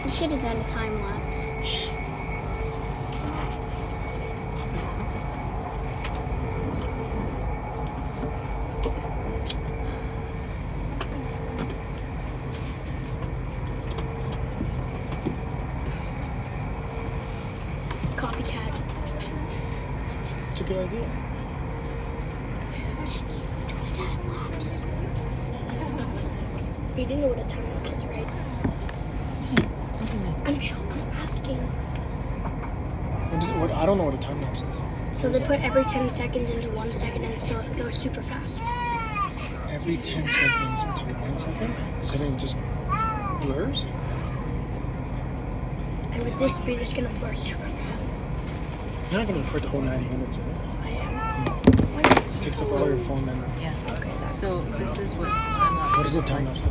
We should have done a time lapse. Copycat. It's a good idea. Time lapse. You didn't know what a time lapse is, right? I'm asking. What? I don't know what a time lapse is. So they put every 10 seconds into 1 second, and so it goes super fast. Every 10 seconds into 1 second? So then it just blurs? And with this speed, it's gonna blur super fast. You're not going to record the whole 90 minutes, right? I am. It takes up all your phone memory. Yeah. Okay, that's So this is what time lapse. What is a time lapse?